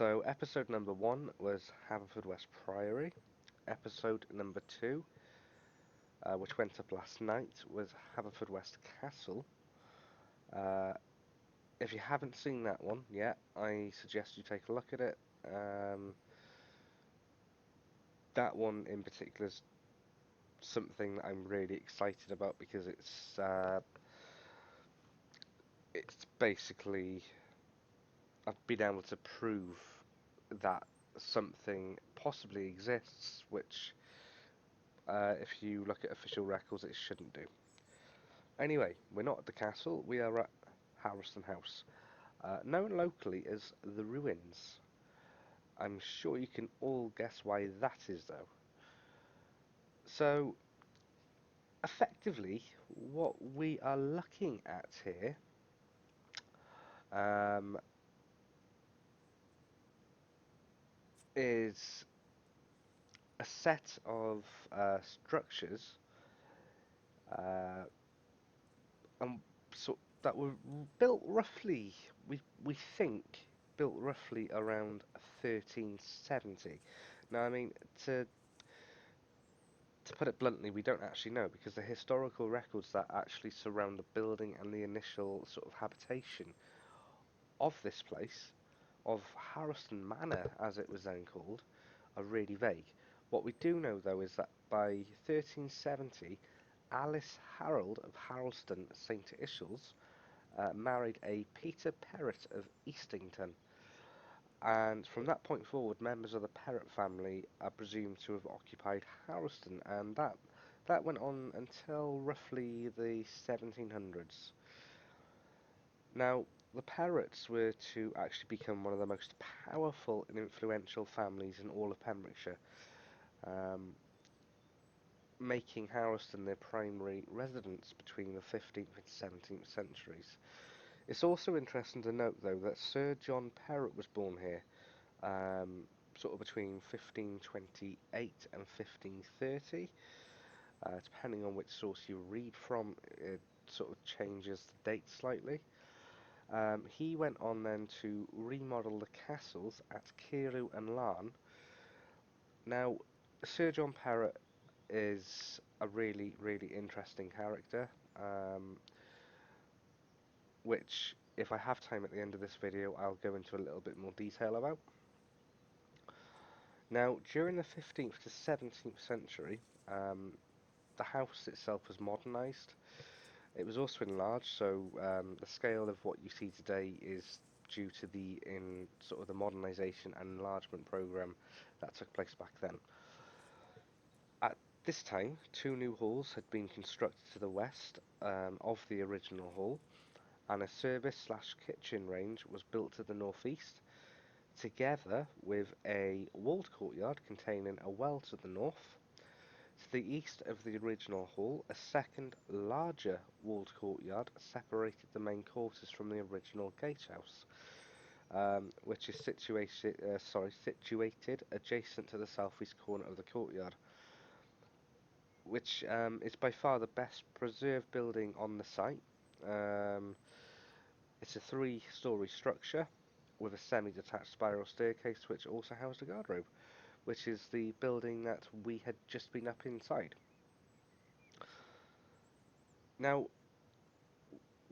So, episode number 1 was Haverfordwest Priory. Episode number 2, which went up last night, was Haverfordwest Castle. Uh, if you haven't seen that one yet, I suggest you take a look at it. That one in particular is something that I'm really excited about because it's basically I've been able to prove that something possibly exists, which if you look at official records, it shouldn't do. Anyway, we're not at the castle, we are at Haroldston House, known locally as the Ruins. I'm sure you can all guess why that is, though. So, effectively, what we are looking at here um, is a set of structures uh, um, that were built roughly, we think, built roughly around 1370. Now, I mean, to put it bluntly, we don't actually know because the historical records that actually surround the building and the initial sort of habitation of this place, of Haroldston Manor as it was then called, are really vague. What we do know though is that by 1370, Alice Harold of Haroldston St Isles married a Peter Perrott of Eastington, and from that point forward, members of the Perrott family are presumed to have occupied Haroldston, and that went on until roughly the 1700s. Now, the Perrotts were to actually become one of the most powerful and influential families in all of Pembrokeshire, um, making Haroldston their primary residence between the 15th and 17th centuries. It's also interesting to note, though, that Sir John Perrott was born here, um, sort of between 1528 and 1530. Depending on which source you read from, it sort of changes the date slightly. He went on then to remodel the castles at Carew and Larne. Now, Sir John Perrott is a really, really interesting character, which, if I have time at the end of this video, I'll go into a little bit more detail about. Now, during the 15th to 17th century, the house itself was modernised. It was also enlarged, so the scale of what you see today is due to the sort of the modernisation and enlargement program that took place back then. At this time, two new halls had been constructed to the west of the original hall, and a service/kitchen range was built to the northeast, together with a walled courtyard containing a well to the north. To the east of the original hall, a second, larger walled courtyard separated the main quarters from the original gatehouse, which is situated adjacent to the southeast corner of the courtyard, which is by far the best preserved building on the site. Um, it's a three-storey structure with a semi-detached spiral staircase, which also housed a guardrobe, which is the building that we had just been up inside. Now,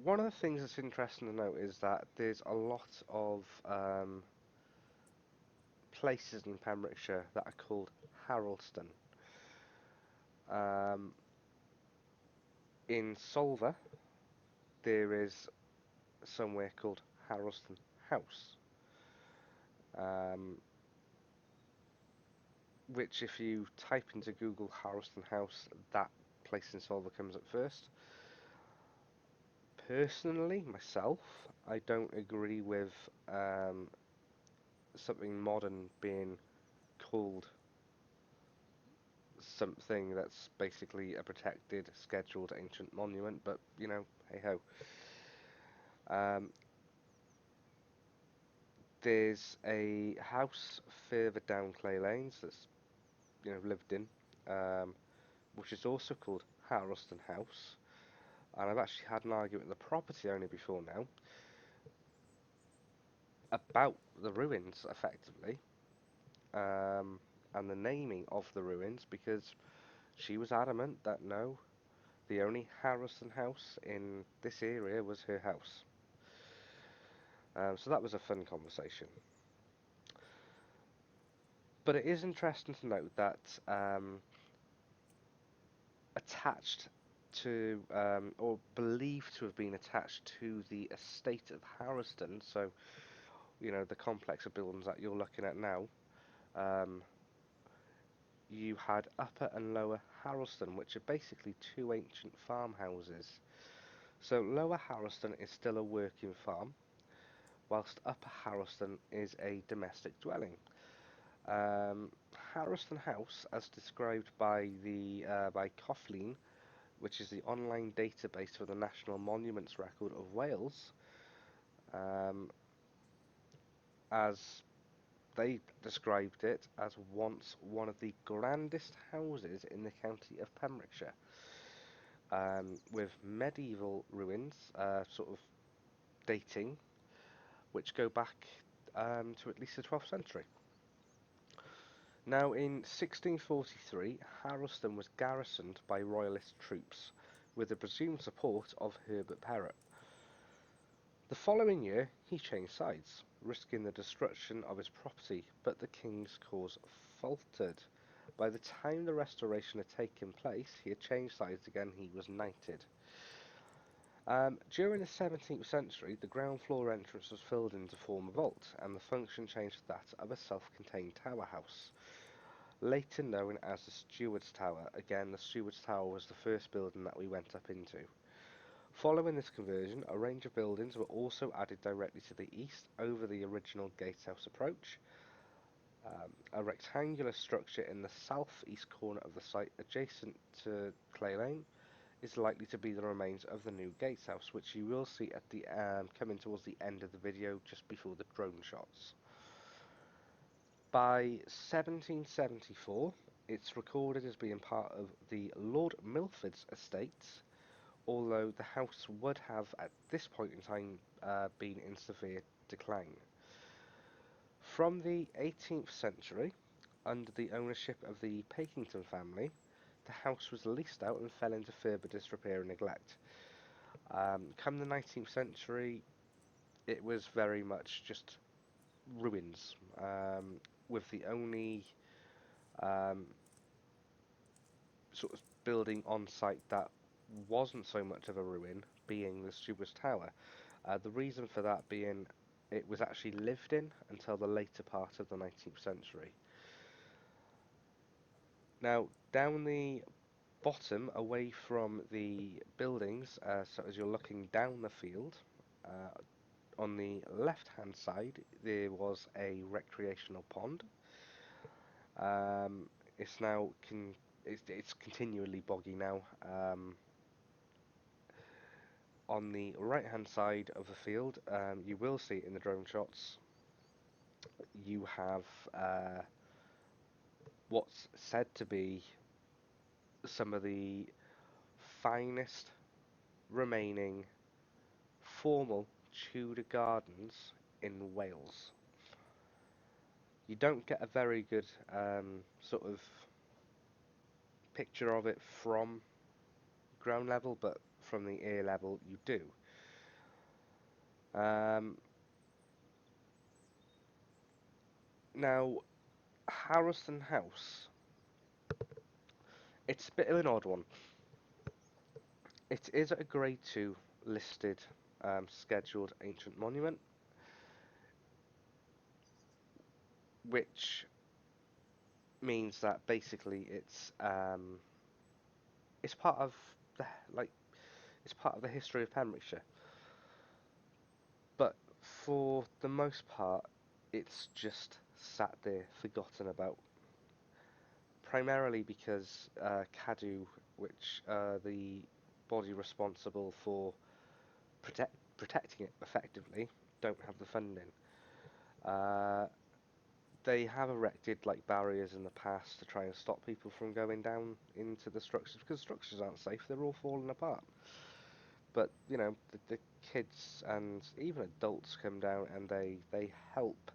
one of the things that's interesting to note is that there's a lot of places in Pembrokeshire that are called Haroldston. Um, in Solva, there is somewhere called Haroldston House, um, which if you type into Google Haroldston House, that place in Solva comes up first. Personally, myself, I don't agree with something modern being called something that's basically a protected, scheduled ancient monument, but, you know, hey-ho. Um, there's a house further down Clay Lanes that's, you know, lived in, um, which is also called Haroldston House, and I've actually had an argument with the property owner before now, about the ruins, effectively, um, and the naming of the ruins, because she was adamant that no, the only Haroldston House in this area was her house. So that was a fun conversation. But it is interesting to note that attached to, or believed to have been attached to the estate of Haroldston, so the complex of buildings that you're looking at now, um, you had Upper and Lower Haroldston, which are basically two ancient farmhouses. So Lower Haroldston is still a working farm, whilst Upper Haroldston is a domestic dwelling. Um, Haroldston House, as described by Coughlin, which is the online database for the National Monuments Record of Wales, um, as they described it as once one of the grandest houses in the county of Pembrokeshire, with medieval ruins, sort of dating, which go back to at least the 12th century. Now, in 1643, Haroldston was garrisoned by royalist troops, with the presumed support of Herbert Perrott. The following year, he changed sides, risking the destruction of his property, but the king's cause faltered. By the time the restoration had taken place, he had changed sides again, he was knighted. During the 17th century, the ground floor entrance was filled in to form a vault, and the function changed to that of a self-contained tower house, later known as the Steward's Tower. Again, the Steward's Tower was the first building that we went up into. Following this conversion, a range of buildings were also added directly to the east over the original gatehouse approach. A rectangular structure in the southeast corner of the site adjacent to Clay Lane is likely to be the remains of the new gatehouse, which you will see at the coming towards the end of the video, just before the drone shots. By 1774, it's recorded as being part of the Lord Milford's estates, although the house would have at this point in time been in severe decline. From the 18th century, under the ownership of the Pakington family, the house was leased out and fell into further disrepair and neglect. Come the 19th century, it was very much just ruins, with the only um, sort of building on site that wasn't so much of a ruin being the Steward's Tower. The reason for that being it was actually lived in until the later part of the 19th century. Now, down the bottom, away from the buildings, so as you're looking down the field, on the left-hand side, there was a recreational pond. It's now it's continually boggy now. On the right-hand side of the field, you will see in the drone shots, you have what's said to be some of the finest remaining formal Tudor gardens in Wales. You don't get a very good sort of picture of it from ground level, but from the air level you do. Now, Haroldston House, it's a bit of an odd one. It is a Grade 2 listed scheduled ancient monument, which means that basically it's part of the like it's part of the history of Pembrokeshire. But for the most part, it's just sat there forgotten about. Primarily because Cadw, which the body responsible for protecting it effectively, don't have the funding. Uh, they have erected like barriers in the past to try and stop people from going down into the structures, because structures aren't safe, they're all falling apart. But the kids and even adults come down and they help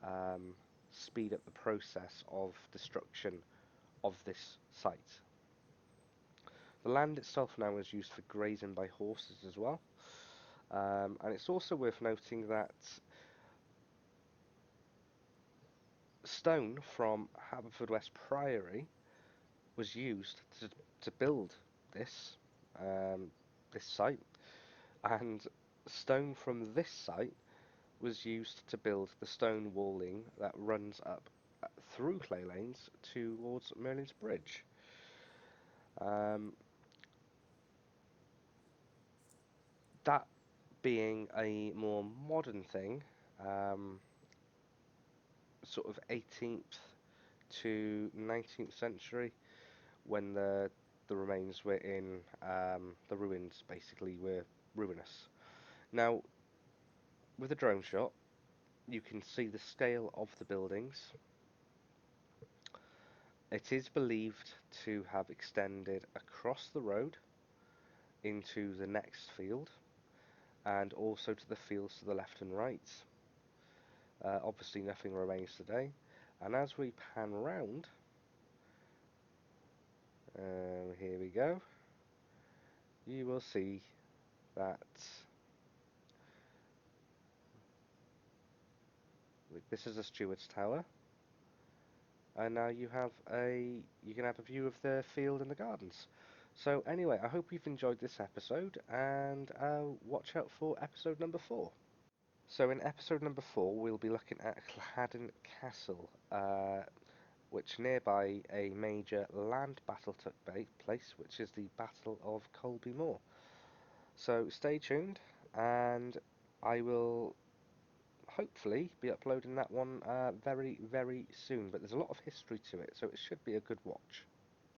um, speed up the process of destruction of this site. The land itself now is used for grazing by horses as well. And it's also worth noting that stone from Haverfordwest Priory was used to build this um, this site, and stone from this site was used to build the stone walling that runs up through Clay Lanes towards Merlin's Bridge. Um, that being a more modern thing, um, sort of 18th to 19th century, when the remains were in the ruins, basically were ruinous. Now, with a drone shot, you can see the scale of the buildings. It is believed to have extended across the road into the next field and also to the fields to the left and right. Obviously, nothing remains today. And as we pan round, here we go, you will see that this is a steward's tower, and now you can have a view of the field and the gardens. So anyway, I hope you've enjoyed this episode, and watch out for episode number 4. So in episode number 4, we'll be looking at Culloden Castle, which nearby a major land battle took place, which is the Battle of Colby Moor. So stay tuned, and I will hopefully be uploading that one very, very soon. But there's a lot of history to it, so it should be a good watch.